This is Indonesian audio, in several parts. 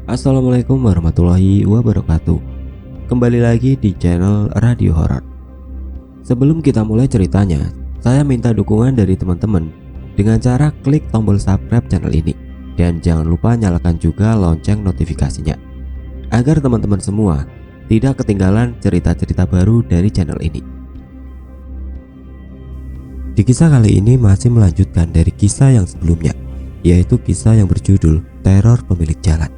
Assalamualaikum warahmatullahi wabarakatuh. Kembali lagi di channel Radio Horor. Sebelum kita mulai ceritanya, saya minta dukungan dari teman-teman dengan cara klik tombol subscribe channel ini. Dan jangan lupa nyalakan juga lonceng notifikasinya, agar teman-teman semua tidak ketinggalan cerita-cerita baru dari channel ini. Di kisah kali ini masih melanjutkan dari kisah yang sebelumnya, yaitu kisah yang berjudul Teror Pemilik Jalan.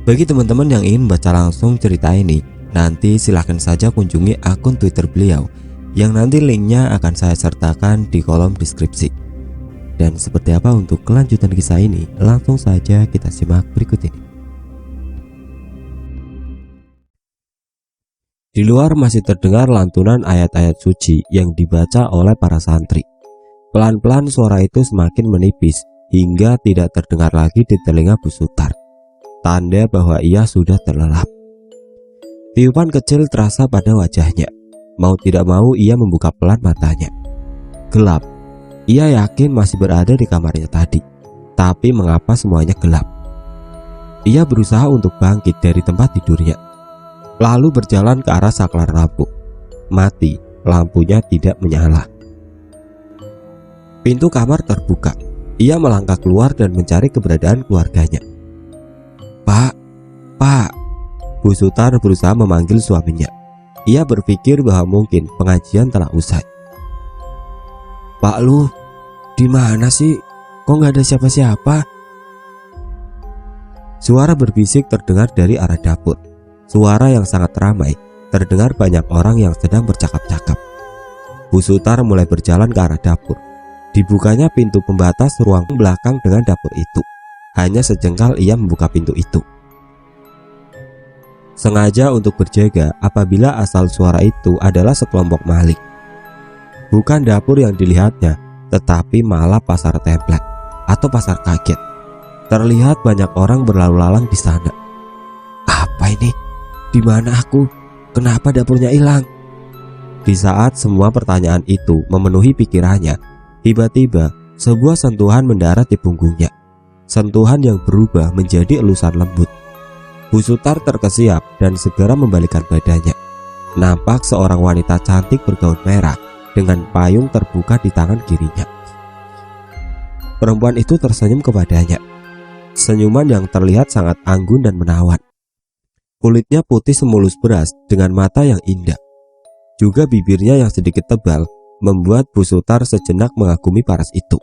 Bagi teman-teman yang ingin baca langsung cerita ini, nanti silahkan saja kunjungi akun Twitter beliau yang nanti linknya akan saya sertakan di kolom deskripsi. Dan seperti apa untuk kelanjutan kisah ini, langsung saja kita simak berikut ini. Di luar masih terdengar lantunan ayat-ayat suci yang dibaca oleh para santri. Pelan-pelan suara itu semakin menipis hingga tidak terdengar lagi di telinga Bu Sutar. Tanda bahwa ia sudah terlelap. Tiupan kecil terasa pada wajahnya. Mau tidak mau ia membuka pelan matanya. Gelap. Ia yakin masih berada di kamarnya tadi. Tapi mengapa semuanya gelap? Ia berusaha untuk bangkit dari tempat tidurnya, lalu berjalan ke arah saklar lampu. Mati, lampunya tidak menyala. Pintu kamar terbuka. Ia melangkah keluar dan mencari keberadaan keluarganya. Pak, Pak. Bu Sutar berusaha memanggil suaminya. Ia berpikir bahwa mungkin pengajian telah usai. Pak, lu di mana sih? Kok nggak ada siapa-siapa? Suara berbisik terdengar dari arah dapur. Suara yang sangat ramai, terdengar banyak orang yang sedang bercakap-cakap. Bu Sutar mulai berjalan ke arah dapur. Dibukanya pintu pembatas ruang belakang dengan dapur itu. Hanya sejengkal ia membuka pintu itu. Sengaja untuk berjaga apabila asal suara itu adalah sekelompok maling. Bukan dapur yang dilihatnya, tetapi malah pasar templek atau pasar kaget. Terlihat banyak orang berlalu lalang di sana. Apa ini? Di mana aku? Kenapa dapurnya hilang? Di saat semua pertanyaan itu memenuhi pikirannya, tiba-tiba sebuah sentuhan mendarat di punggungnya. Sentuhan yang berubah menjadi elusan lembut. Bu Sutar terkesiap dan segera membalikkan badannya. Nampak seorang wanita cantik bergaun merah dengan payung terbuka di tangan kirinya. Perempuan itu tersenyum kepadanya. Senyuman yang terlihat sangat anggun dan menawan. Kulitnya putih semulus beras dengan mata yang indah. Juga bibirnya yang sedikit tebal membuat Bu Sutar sejenak mengagumi paras itu.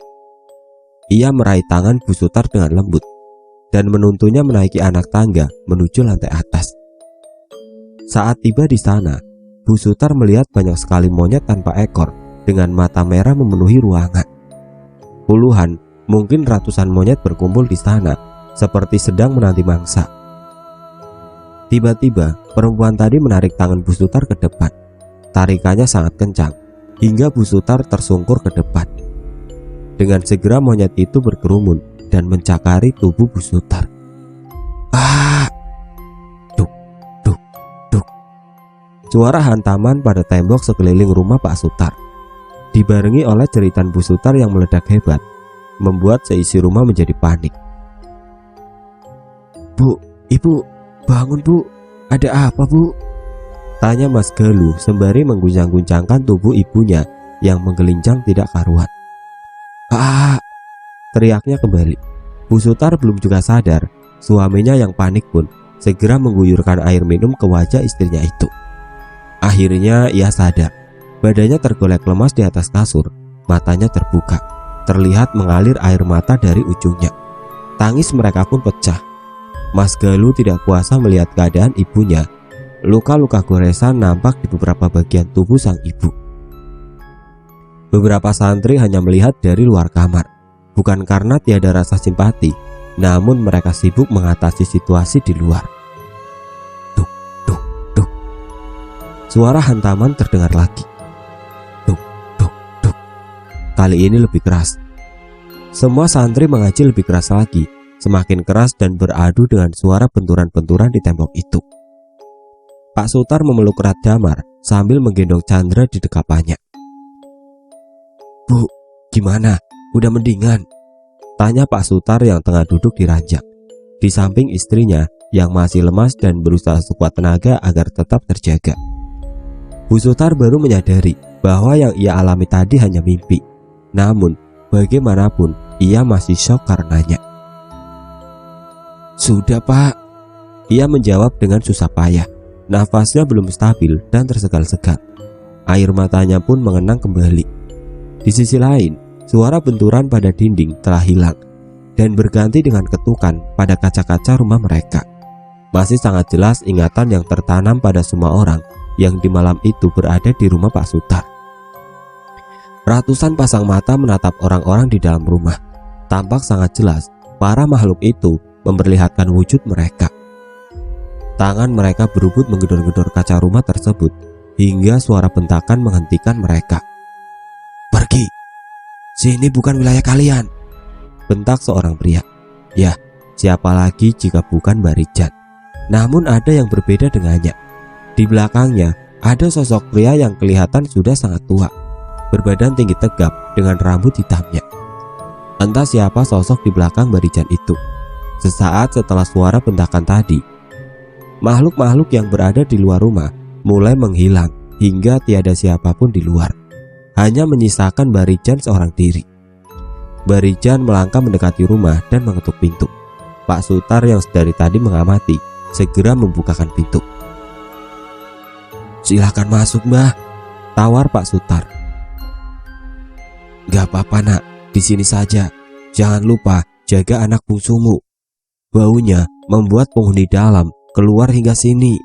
Ia meraih tangan Bu Sutar dengan lembut dan menuntunnya menaiki anak tangga menuju lantai atas. Saat tiba di sana, Bu Sutar melihat banyak sekali monyet tanpa ekor dengan mata merah memenuhi ruangan. Puluhan, mungkin ratusan monyet berkumpul di sana seperti sedang menanti mangsa. Tiba-tiba perempuan tadi menarik tangan Bu Sutar ke depan. Tarikannya sangat kencang hingga Bu Sutar tersungkur ke depan. Dengan segera monyet itu berkerumun dan mencakari tubuh Bu Sutar. Ah! Duk, duk, duk. Suara hantaman pada tembok sekeliling rumah Pak Sutar, dibarengi oleh jeritan Bu Sutar yang meledak hebat, membuat seisi rumah menjadi panik. Bu, Ibu, bangun Bu, ada apa Bu? Tanya Mas Galuh sembari mengguncang-guncangkan tubuh ibunya yang menggelincang tidak karuan. Ah! Teriaknya kembali. Bu Sutar belum juga sadar, suaminya yang panik pun segera mengguyurkan air minum ke wajah istrinya itu. Akhirnya ia sadar, badannya tergolek lemas di atas kasur, matanya terbuka, terlihat mengalir air mata dari ujungnya. Tangis mereka pun pecah. Mas Galuh tidak kuasa melihat keadaan ibunya. Luka-luka goresan nampak di beberapa bagian tubuh sang ibu. Beberapa santri hanya melihat dari luar kamar, bukan karena tiada rasa simpati, namun mereka sibuk mengatasi situasi di luar. Duk, duk, duk. Suara hantaman terdengar lagi. Duk, duk, duk. Kali ini lebih keras. Semua santri mengaji lebih keras lagi, semakin keras dan beradu dengan suara benturan-benturan di tembok itu. Pak Sutar memeluk erat Damar sambil menggendong Chandra di dekapannya. Bu, gimana? Udah mendingan? Tanya Pak Sutar yang tengah duduk di ranjang. di samping istrinya yang masih lemas dan berusaha sekuat tenaga agar tetap terjaga. Bu Sutar baru menyadari bahwa yang ia alami tadi hanya mimpi. Namun, bagaimanapun ia masih syok karenanya. "Sudah, Pak," ia menjawab dengan susah payah. Nafasnya belum stabil dan tersegal-segal. Air matanya pun mengenang kembali. Di sisi lain, suara benturan pada dinding telah hilang dan berganti dengan ketukan pada kaca-kaca rumah mereka. Masih sangat jelas ingatan yang tertanam pada semua orang yang di malam itu berada di rumah Pak Sutar. Ratusan pasang mata menatap orang-orang di dalam rumah. Tampak sangat jelas para makhluk itu memperlihatkan wujud mereka. Tangan mereka berebut menggedor-gedor kaca rumah tersebut hingga suara bentakan menghentikan mereka. "Pergi! Sini bukan wilayah kalian!" bentak seorang pria. Ya, siapa lagi jika bukan Barijan? Namun ada yang berbeda dengannya. Di belakangnya ada sosok pria yang kelihatan sudah sangat tua, berbadan tinggi tegap dengan rambut hitamnya. Entah siapa sosok di belakang Barijan itu. Sesaat setelah suara bentakan tadi, makhluk-makhluk yang berada di luar rumah mulai menghilang hingga tiada siapapun di luar. Hanya menyisakan Barijan seorang diri. Barijan melangkah mendekati rumah dan mengetuk pintu. Pak Sutar yang dari tadi mengamati segera membukakan pintu. "Silakan masuk, Mbah," tawar Pak Sutar. "Gak apa-apa, Nak, di sini saja. Jangan lupa jaga anak bungsumu. Baunya membuat penghuni dalam keluar hingga sini,"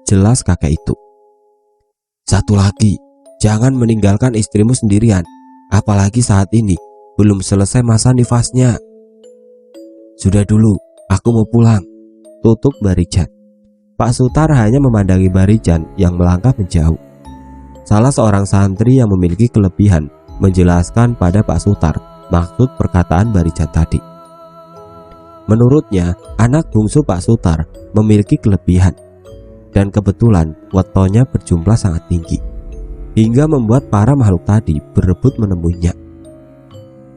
jelas kakek itu. "Satu lagi, jangan meninggalkan istrimu sendirian, apalagi saat ini belum selesai masa nifasnya." "Sudah dulu, aku mau pulang," tutup Barijan. Pak Sutar hanya memandangi Barijan yang melangkah menjauh. Salah seorang santri yang memiliki kelebihan menjelaskan pada Pak Sutar maksud perkataan Barijan tadi. Menurutnya, anak bungsu Pak Sutar memiliki kelebihan, dan kebetulan wetonya berjumlah sangat tinggi, hingga membuat para makhluk tadi berebut menemuinya.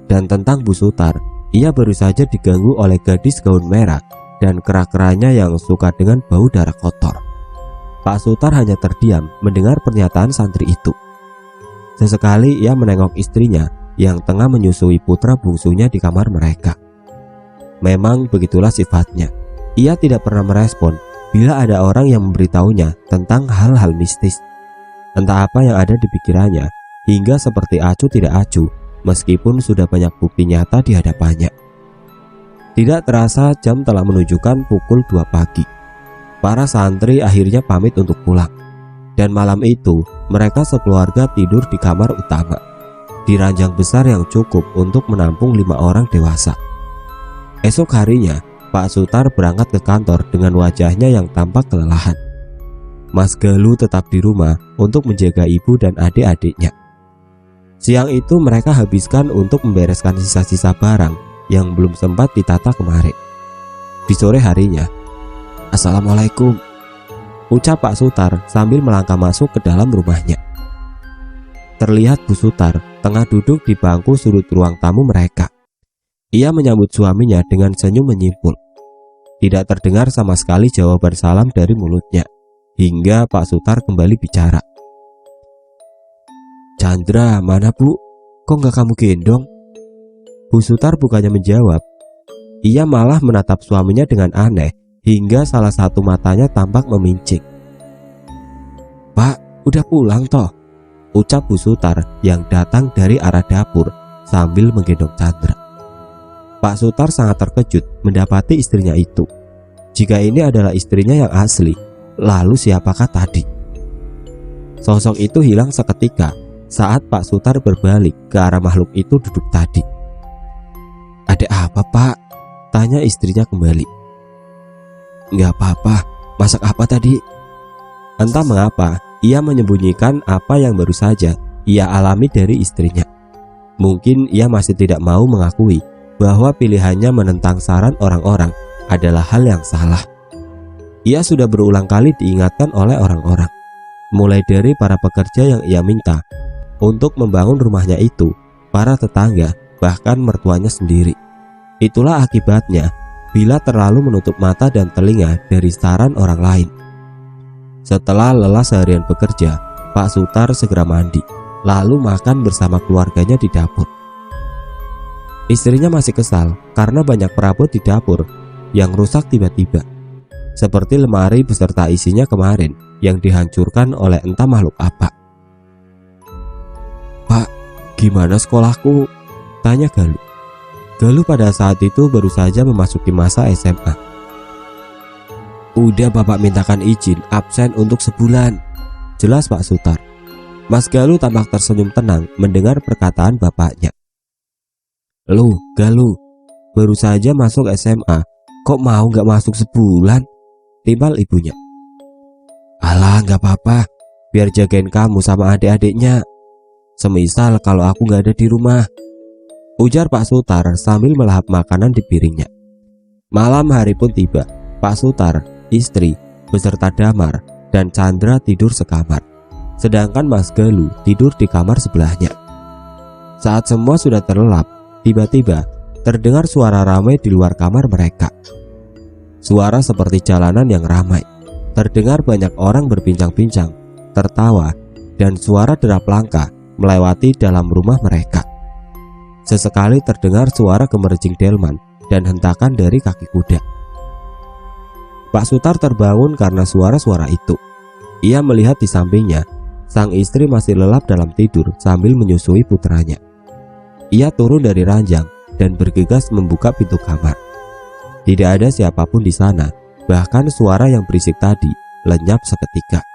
Dan tentang Bu Sutar, ia baru saja diganggu oleh gadis gaun merah dan kera-keranya yang suka dengan bau darah kotor. Pak Sutar hanya terdiam mendengar pernyataan santri itu. Sesekali ia menengok istrinya yang tengah menyusui putra bungsunya di kamar mereka. Memang begitulah sifatnya. Ia tidak pernah merespon bila ada orang yang memberitahunya tentang hal-hal mistis. Entah apa yang ada di pikirannya, hingga seperti acuh tidak acuh meskipun sudah banyak bukti nyata di hadapannya. Tidak terasa jam telah menunjukkan pukul 2 pagi. Para santri akhirnya pamit untuk pulang. Dan malam itu mereka sekeluarga tidur di kamar utama, di ranjang besar yang cukup untuk menampung 5 orang dewasa. Esok harinya Pak Sutar berangkat ke kantor dengan wajahnya yang tampak kelelahan. Mas Galuh tetap di rumah untuk menjaga ibu dan adik-adiknya. Siang itu mereka habiskan untuk membereskan sisa-sisa barang yang belum sempat ditata kemarin. Di sore harinya, "Assalamualaikum," ucap Pak Sutar sambil melangkah masuk ke dalam rumahnya. Terlihat Bu Sutar tengah duduk di bangku sudut ruang tamu mereka. Ia menyambut suaminya dengan senyum menyimpul. Tidak terdengar sama sekali jawaban salam dari mulutnya, hingga Pak Sutar kembali bicara. "Chandra, mana Bu? Kok nggak kamu gendong?" Bu Sutar bukannya menjawab. Ia malah menatap suaminya dengan aneh, hingga salah satu matanya tampak memincing. "Pak, udah pulang toh?" ucap Bu Sutar yang datang dari arah dapur sambil menggendong Chandra. Pak Sutar sangat terkejut mendapati istrinya itu. Jika ini adalah istrinya yang asli, lalu siapakah tadi? Sosok itu hilang seketika saat Pak Sutar berbalik ke arah makhluk itu duduk tadi. "Ada apa, Pak?" tanya istrinya kembali. "Nggak apa-apa, masak apa tadi?" Entah mengapa ia menyembunyikan apa yang baru saja ia alami dari istrinya. Mungkin ia masih tidak mau mengakui bahwa pilihannya menentang saran orang-orang adalah hal yang salah. Ia sudah berulang kali diingatkan oleh orang-orang, mulai dari para pekerja yang ia minta untuk membangun rumahnya itu, para tetangga, bahkan mertuanya sendiri. Itulah akibatnya bila terlalu menutup mata dan telinga dari saran orang lain. Setelah lelah seharian bekerja, Pak Sutar segera mandi, lalu makan bersama keluarganya di dapur. Istrinya masih kesal karena banyak perabot di dapur yang rusak tiba-tiba, seperti lemari beserta isinya kemarin yang dihancurkan oleh entah makhluk apa. "Pak, gimana sekolahku?" tanya Galuh. Galuh pada saat itu baru saja memasuki masa SMA. "Udah bapak mintakan izin absen untuk sebulan," jelas Pak Sutar. Mas Galuh tampak tersenyum tenang mendengar perkataan bapaknya. "Loh Galuh, baru saja masuk SMA, kok mau gak masuk sebulan?" timbal ibunya. "Alah gak apa-apa, biar jagain kamu sama adik-adiknya. Semisal kalau aku gak ada di rumah," ujar Pak Sutar sambil melahap makanan di piringnya. Malam hari pun tiba. Pak Sutar, istri, beserta Damar dan Chandra tidur sekamar, sedangkan Mas Galuh tidur di kamar sebelahnya. Saat semua sudah terlelap, tiba-tiba terdengar suara ramai di luar kamar mereka. Suara seperti jalanan yang ramai. Terdengar banyak orang berbincang-bincang, tertawa, dan suara derap langkah melewati dalam rumah mereka. Sesekali terdengar suara gemericing delman dan hentakan dari kaki kuda. Pak Sutar terbangun karena suara-suara itu. Ia melihat di sampingnya, sang istri masih lelap dalam tidur sambil menyusui putranya. Ia turun dari ranjang dan bergegas membuka pintu kamar. Tidak ada siapapun di sana, bahkan suara yang berisik tadi lenyap seketika.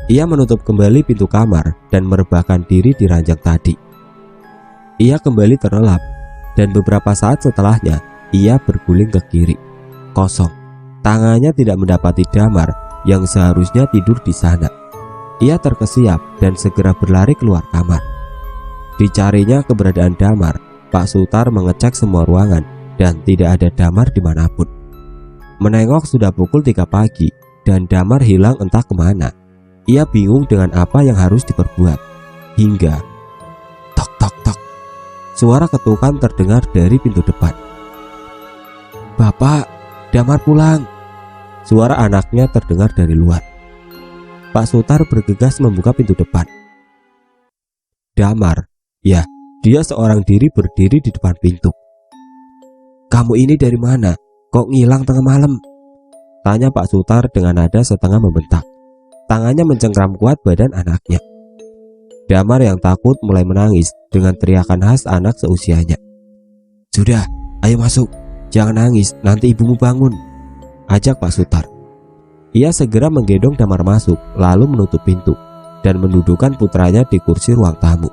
Ia menutup kembali pintu kamar dan merebahkan diri di ranjang tadi. Ia kembali terlelap, dan beberapa saat setelahnya ia berguling ke kiri. Kosong. Tangannya tidak mendapati Damar yang seharusnya tidur di sana. Ia terkesiap dan segera berlari keluar kamar. Dicarinya keberadaan Damar, Pak Sutar mengecek semua ruangan dan tidak ada Damar dimanapun. Menengok sudah pukul 3 pagi dan Damar hilang entah kemana. Ia bingung dengan apa yang harus diperbuat. Hingga tok tok tok, suara ketukan terdengar dari pintu depan. "Bapak, Damar pulang," suara anaknya terdengar dari luar. Pak Sutar bergegas membuka pintu depan. Damar, ya, dia seorang diri berdiri di depan pintu. "Kamu ini dari mana? Kok ngilang tengah malam?" tanya Pak Sutar dengan nada setengah membentak. Tangannya mencengkram kuat badan anaknya. Damar yang takut mulai menangis dengan teriakan khas anak seusianya. "Sudah, ayo masuk. Jangan nangis, nanti ibumu bangun," ajak Pak Sutar. Ia segera menggendong Damar masuk, lalu menutup pintu dan mendudukkan putranya di kursi ruang tamu.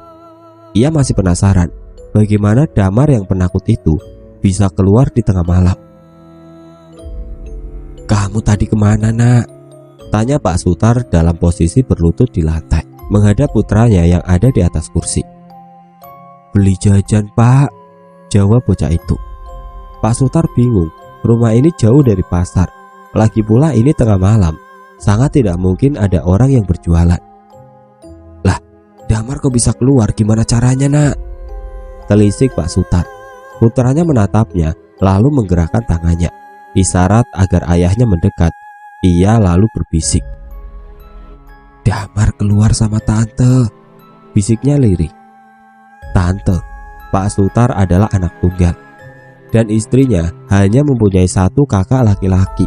Ia masih penasaran bagaimana Damar yang penakut itu bisa keluar di tengah malam. "Kamu tadi kemana, nak?" tanya Pak Sutar dalam posisi berlutut di lantai, menghadap putranya yang ada di atas kursi. "Beli jajan, Pak," jawab bocah itu. Pak Sutar bingung, rumah ini jauh dari pasar, lagi pula ini tengah malam, sangat tidak mungkin ada orang yang berjualan. "Lah, Damar kok bisa keluar, gimana caranya, nak?" telisik Pak Sutar. Putranya menatapnya, lalu menggerakkan tangannya, isyarat agar ayahnya mendekat. Ia lalu berbisik, "Damar keluar sama tante," bisiknya lirih. Tante, Pak Sutar adalah anak tunggal, dan istrinya hanya mempunyai satu kakak laki-laki.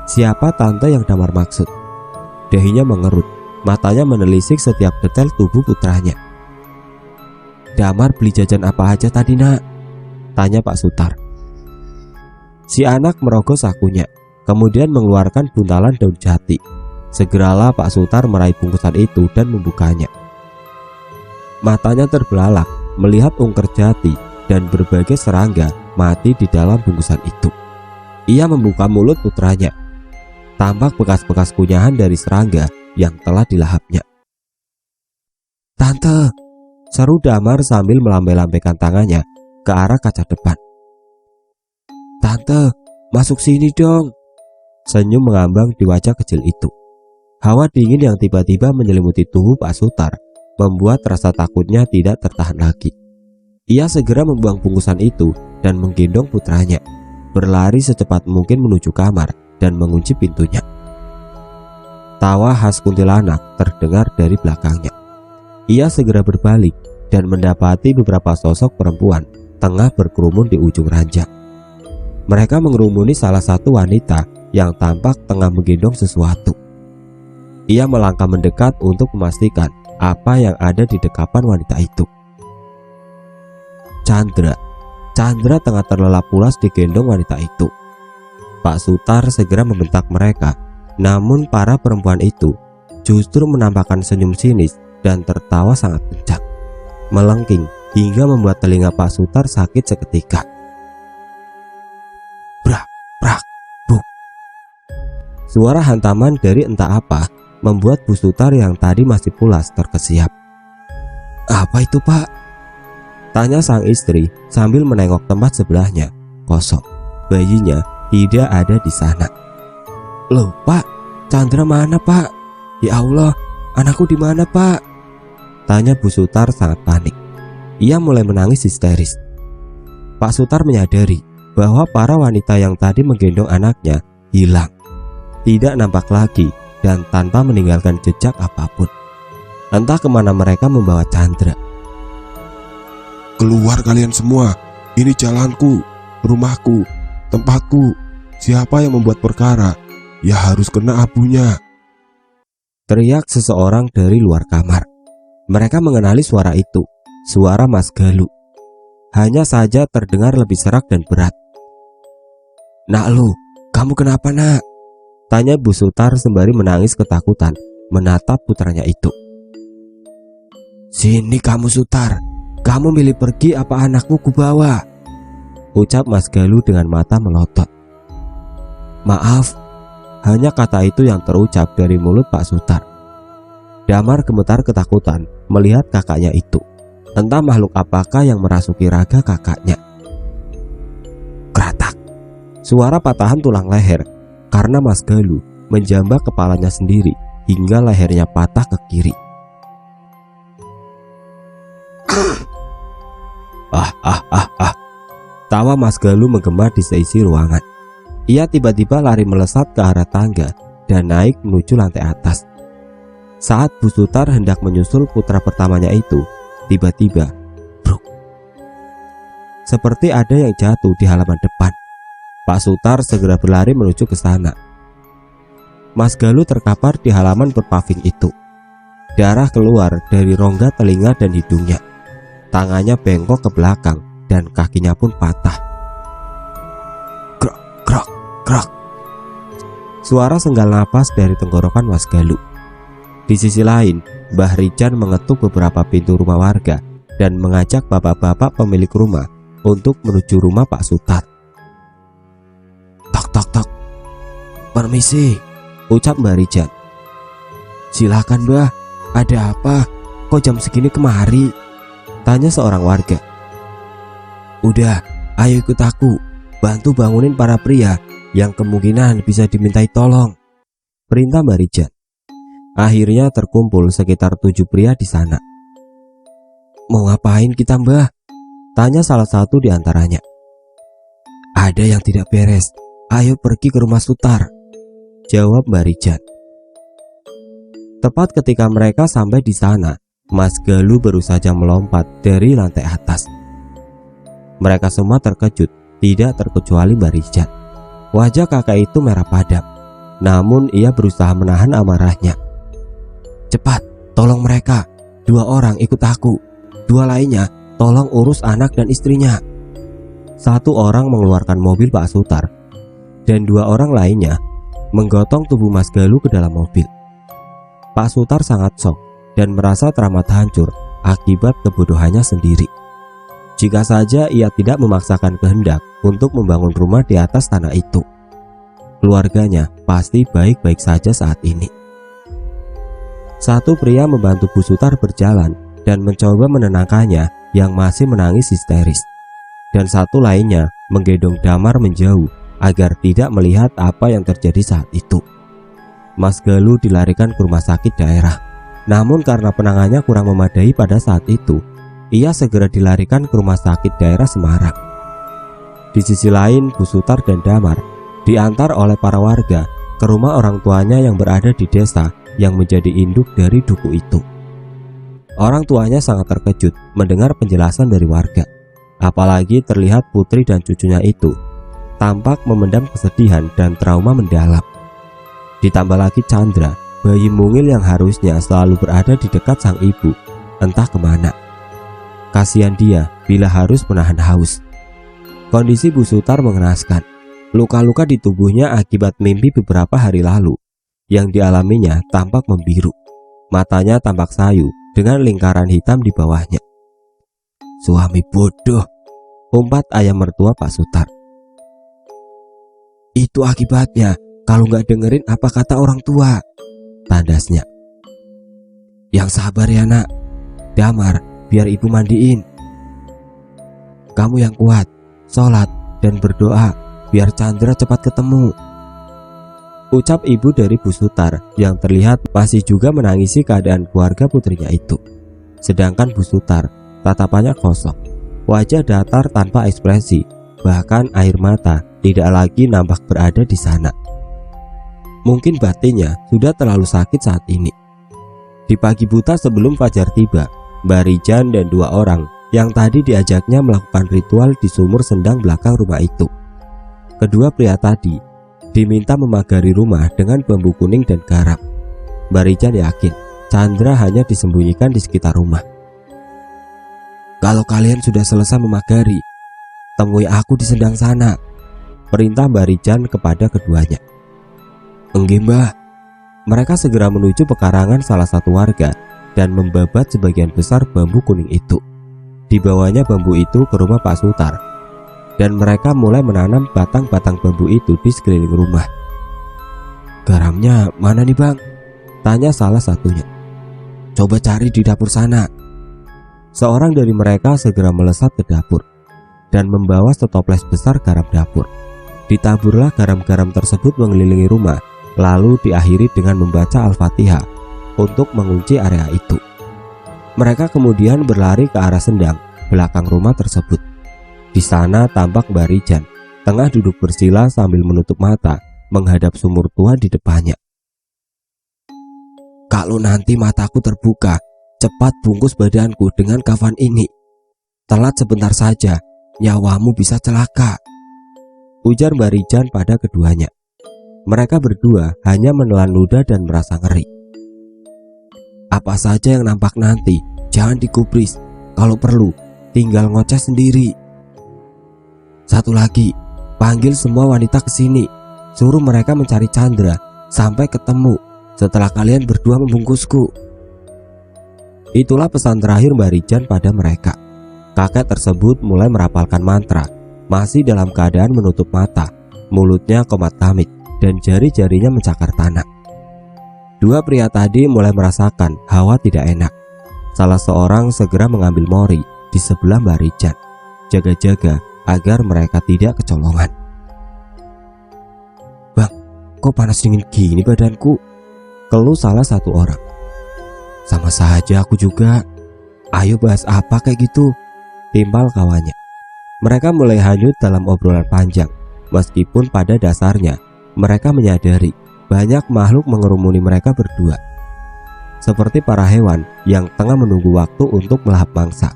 Siapa tante yang Damar maksud? Dahinya mengerut, matanya menelisik setiap detail tubuh putranya. "Damar beli jajan apa aja tadi, nak?" tanya Pak Sutar. Si anak merogoh sakunya, kemudian mengeluarkan buntalan daun jati. Segeralah Pak Sutar meraih bungkusan itu dan membukanya. Matanya terbelalak melihat ungker jati dan berbagai serangga mati di dalam bungkusan itu. Ia membuka mulut putranya. Tampak bekas-bekas kunyahan dari serangga yang telah dilahapnya. "Tante," seru Damar sambil melambai-lambaikan tangannya ke arah kaca depan. "Tante, masuk sini dong," senyum mengambang di wajah kecil itu. Hawa dingin yang tiba-tiba menyelimuti tubuh Pak Sutar membuat rasa takutnya tidak tertahan lagi. Ia segera membuang bungkusan itu dan menggendong putranya. berlari secepat mungkin menuju kamar dan mengunci pintunya. Tawa khas kuntilanak terdengar dari belakangnya. Ia segera berbalik dan mendapati beberapa sosok perempuan tengah berkerumun di ujung ranjang. Mereka mengerumuni salah satu wanita yang tampak tengah menggendong sesuatu. Ia melangkah mendekat untuk memastikan apa yang ada di dekapan wanita itu. Chandra tengah terlelap pulas digendong wanita itu. Pak Sutar segera membentak mereka, namun para perempuan itu justru menampakkan senyum sinis dan tertawa sangat kencang, melengking hingga membuat telinga Pak Sutar sakit seketika. Brak, brak, bruk. Suara hantaman dari entah apa membuat Bu Sutar yang tadi masih pulas terkesiap. "Apa itu, Pak?" tanya sang istri sambil menengok tempat sebelahnya kosong. Bayinya tidak ada di sana. "Loh, Pak, Chandra mana, Pak? Ya Allah, anakku di mana, Pak?" tanya Bu Sutar sangat panik. Ia mulai menangis histeris. Pak Sutar menyadari bahwa para wanita yang tadi menggendong anaknya hilang, tidak nampak lagi, dan tanpa meninggalkan jejak apapun. Entah kemana mereka membawa Chandra. "Keluar kalian semua, ini jalanku, rumahku, tempatku. Siapa yang membuat perkara, ya harus kena abunya," teriak seseorang dari luar kamar. Mereka mengenali suara itu, suara Mas Galuh. Hanya saja terdengar lebih serak dan berat. "Nak lu, kamu kenapa, Nak?" tanya Bu Sutar sembari menangis ketakutan menatap putranya itu. "Sini kamu, Sutar, kamu milih pergi apa anakmu kubawa?" ucap Mas Galuh dengan mata melotot. "Maaf," hanya kata itu yang terucap dari mulut Pak Sutar. Damar gemetar ketakutan melihat kakaknya itu. Entah makhluk apakah yang merasuki raga kakaknya. Kratak. Suara patahan tulang leher karena Mas Galuh menjambak kepalanya sendiri hingga lehernya patah ke kiri. Tawa Mas Galuh menggema di seisi ruangan. Ia tiba-tiba lari melesat ke arah tangga dan naik menuju lantai atas. Saat Bu Sutar hendak menyusul putra pertamanya itu, tiba-tiba bruk, seperti ada yang jatuh di halaman depan. Pak Sutar segera berlari menuju ke sana. Mas Galuh terkapar di halaman berpaving itu. Darah keluar dari rongga telinga dan hidungnya. Tangannya bengkok ke belakang dan kakinya pun patah. Krok, krok, krok. Suara senggal napas dari tenggorokan Mas Galuh. Di sisi lain, Mbah Rijan mengetuk beberapa pintu rumah warga dan mengajak bapak-bapak pemilik rumah untuk menuju rumah Pak Sutar. "Tok, tok, tok. Permisi," ucap Mbah Rijan. "Silakan, Mbah. Ada apa? Kok jam segini kemari?" tanya seorang warga. "Udah, ayo ikut aku. Bantu bangunin para pria yang kemungkinan bisa dimintai tolong," perintah Mbah Rijan. Akhirnya terkumpul sekitar 7 pria di sana. "Mau ngapain kita, Mbah?" tanya salah satu di antaranya. "Ada yang tidak beres. Ayo pergi ke rumah Sutar," jawab Mbah Rijan. Tepat ketika mereka sampai di sana, Mas Galuh baru saja melompat dari lantai atas. Mereka semua terkejut, tidak terkecuali Mbah Rijan. Wajah kakak itu merah padam, namun ia berusaha menahan amarahnya. "Cepat, tolong mereka. 2 orang ikut aku. 2 lainnya tolong urus anak dan istrinya." 1 orang mengeluarkan mobil Pak Sutar, dan 2 orang lainnya menggotong tubuh Mas Galuh ke dalam mobil. Pak Sutar sangat shock dan merasa teramat hancur akibat kebodohannya sendiri. Jika saja ia tidak memaksakan kehendak untuk membangun rumah di atas tanah itu, keluarganya pasti baik-baik saja saat ini. 1 pria membantu Bu Sutar berjalan dan mencoba menenangkannya yang masih menangis histeris, dan 1 lainnya menggendong Damar menjauh agar tidak melihat apa yang terjadi saat itu. Mas Galuh dilarikan ke rumah sakit daerah, namun karena penanganannya kurang memadai pada saat itu, ia segera dilarikan ke rumah sakit daerah Semarang. Di sisi lain, Bu Sutar dan Damar diantar oleh para warga ke rumah orang tuanya yang berada di desa yang menjadi induk dari duku itu. Orang tuanya sangat terkejut mendengar penjelasan dari warga. Apalagi terlihat putri dan cucunya itu tampak memendam kesedihan dan trauma mendalam. Ditambah lagi Chandra, bayi mungil yang harusnya selalu berada di dekat sang ibu, entah kemana. Kasihan dia bila harus menahan haus. Kondisi Bu Sutar mengenaskan. Luka-luka di tubuhnya akibat mimpi beberapa hari lalu yang dialaminya tampak membiru. Matanya tampak sayu dengan lingkaran hitam di bawahnya. Suami bodoh, umpat ayah mertua Pak Sutar. Itu akibatnya kalau nggak dengerin apa kata orang tua, tandasnya. Yang sabar ya nak, Damar, biar ibu mandiin. Kamu yang kuat, sholat dan berdoa biar Chandra cepat ketemu, ucap ibu dari Bu Sutar yang terlihat masih juga menangisi keadaan keluarga putrinya itu. Sedangkan Bu Sutar tatapannya kosong, wajah datar tanpa ekspresi, bahkan air mata tidak lagi nampak berada di sana. Mungkin batinnya sudah terlalu sakit saat ini. Di pagi buta sebelum fajar tiba, Mbak Rijan dan 2 orang yang tadi diajaknya melakukan ritual di sumur sendang belakang rumah itu. Kedua pria tadi diminta memagari rumah dengan bambu kuning dan garam. Mbak Rijan yakin Chandra hanya disembunyikan di sekitar rumah. Kalau kalian sudah selesai memagari, temui aku di sendang sana, perintah Mbak Rijan kepada keduanya. Enggih mbah. Mereka segera menuju pekarangan salah satu warga dan membabat sebagian besar bambu kuning itu. Dibawanya bambu itu ke rumah Pak Sutar, dan mereka mulai menanam batang-batang bambu itu di sekeliling rumah. Garamnya mana nih bang? Tanya salah satunya. Coba cari di dapur sana. Seorang dari mereka segera melesat ke dapur dan membawa setoples besar garam dapur. Ditaburlah garam-garam tersebut mengelilingi rumah, lalu diakhiri dengan membaca Al-Fatihah untuk mengunci area itu. Mereka kemudian berlari ke arah sendang belakang rumah tersebut. Di sana tampak Mbak Rijan tengah duduk bersila sambil menutup mata menghadap sumur tua di depannya. Kalau nanti mataku terbuka, cepat bungkus badanku dengan kafan ini. Telat sebentar saja, nyawamu bisa celaka, ujar Mbak Rijan pada keduanya. Mereka berdua hanya menelan ludah dan merasa ngeri. Apa saja yang nampak nanti, jangan digubris. Kalau perlu, tinggal ngoceh sendiri. Satu lagi, panggil semua wanita ke sini. Suruh mereka mencari Chandra sampai ketemu setelah kalian berdua membungkusku. Itulah pesan terakhir Mbak Rijan pada mereka. Kakek tersebut mulai merapalkan mantra, masih dalam keadaan menutup mata, mulutnya komat kamit, dan jari-jarinya mencakar tanah. 2 pria tadi mulai merasakan hawa tidak enak. Salah seorang segera mengambil mori di sebelah Mbak Rijan, jaga-jaga agar mereka tidak kecolongan. Bang, kok panas dingin gini badanku? Keluh salah satu orang. Sama saja aku juga. Ayo bahas apa kayak gitu? Timpal kawannya. Mereka mulai hanyut dalam obrolan panjang, meskipun pada dasarnya mereka menyadari banyak makhluk mengerumuni mereka berdua, seperti para hewan yang tengah menunggu waktu untuk melahap mangsa.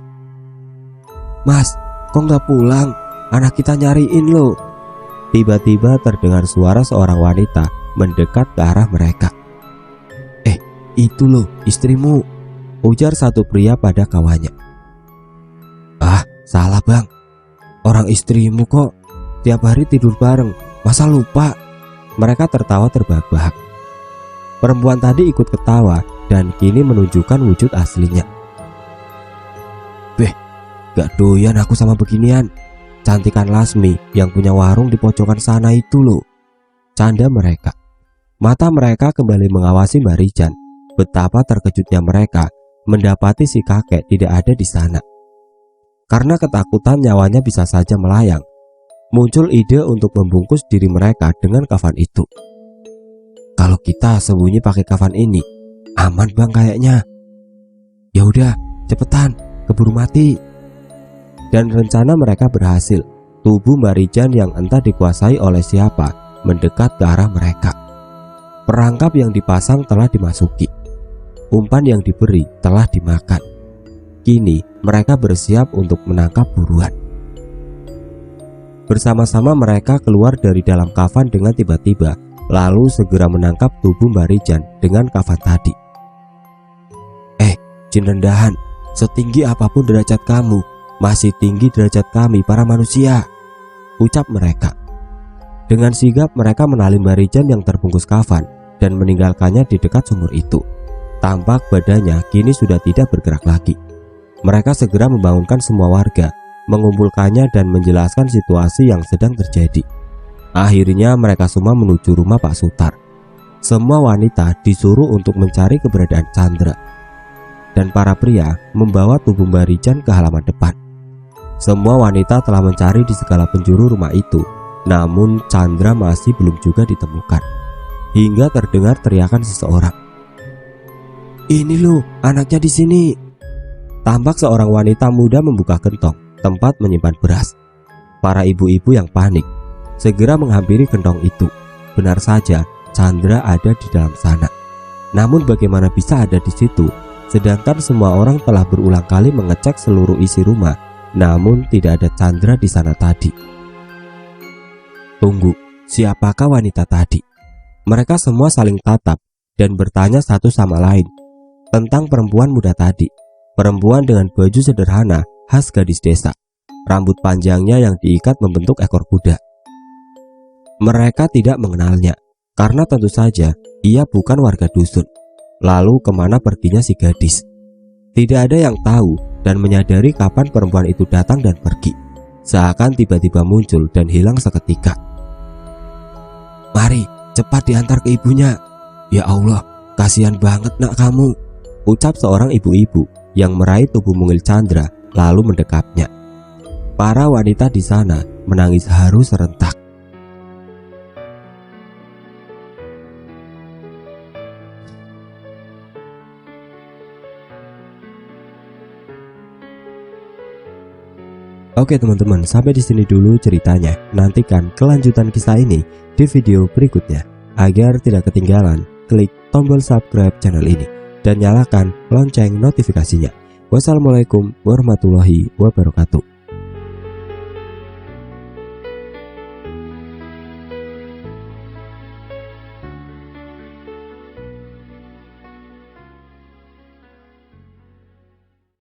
Mas, kok nggak pulang? Anak kita nyariin lo. Tiba-tiba terdengar suara seorang wanita mendekat ke arah mereka. Itu loh istrimu, ujar satu pria pada kawannya. Ah, salah bang. Orang istrimu kok. Tiap hari tidur bareng, masa lupa? Mereka tertawa terbahak-bahak. Perempuan tadi ikut ketawa dan kini menunjukkan wujud aslinya. Beh, gak doyan aku sama beginian. Cantikan Lasmi yang punya warung di pojokan sana itu loh, canda mereka. Mata mereka kembali mengawasi Mbak Rijan. Betapa terkejutnya mereka mendapati si kakek tidak ada di sana. Karena ketakutan nyawanya bisa saja melayang, muncul ide untuk membungkus diri mereka dengan kafan itu. Kalau kita sembunyi pakai kafan ini, aman bang kayaknya. Ya udah, cepetan, keburu mati. Dan rencana mereka berhasil. tubuh Marijan yang entah dikuasai oleh siapa mendekat ke arah mereka. Perangkap yang dipasang telah dimasuki. Umpan yang diberi telah dimakan. Kini mereka bersiap untuk menangkap buruan. Bersama-sama mereka keluar dari dalam kafan dengan tiba-tiba, lalu segera menangkap tubuh Marijan dengan kafan tadi. Jin rendahan, setinggi apapun derajat kamu, masih tinggi derajat kami para manusia, ucap mereka. Dengan sigap mereka menalin Marijan yang terbungkus kafan dan meninggalkannya di dekat sumur itu. Tampak badannya kini sudah tidak bergerak lagi. Mereka segera membangunkan semua warga, mengumpulkannya dan menjelaskan situasi yang sedang terjadi. Akhirnya mereka semua menuju rumah Pak Sutar. Semua wanita disuruh untuk mencari keberadaan Chandra, dan para pria membawa tubuh Marijan ke halaman depan. Semua wanita telah mencari di segala penjuru rumah itu, namun Chandra masih belum juga ditemukan. Hingga terdengar teriakan seseorang. "Ini loh, anaknya di sini." Tampak seorang wanita muda membuka gentong tempat menyimpan beras. Para ibu-ibu yang panik segera menghampiri gentong itu. Benar saja, Chandra ada di dalam sana. Namun bagaimana bisa ada di situ, sedangkan semua orang telah berulang kali mengecek seluruh isi rumah, namun tidak ada Chandra di sana tadi. Tunggu, siapakah wanita tadi? Mereka semua saling tatap dan bertanya satu sama lain tentang perempuan muda tadi. Perempuan dengan baju sederhana khas gadis desa, rambut panjangnya yang diikat membentuk ekor kuda. Mereka tidak mengenalnya, karena tentu saja ia bukan warga dusun. Lalu kemana perginya si gadis? Tidak ada yang tahu dan menyadari kapan perempuan itu datang dan pergi. Seakan tiba-tiba muncul dan hilang seketika. "Mari, cepat diantar ke ibunya." "Ya Allah, kasihan banget nak kamu," ucap seorang ibu-ibu yang meraih tubuh mungil Chandra lalu mendekapnya. Para wanita di sana menangis haru serentak. Oke teman-teman, sampai di sini dulu ceritanya. Nantikan kelanjutan kisah ini di video berikutnya. Agar tidak ketinggalan, klik tombol subscribe channel ini dan nyalakan lonceng notifikasinya. Wassalamualaikum warahmatullahi wabarakatuh.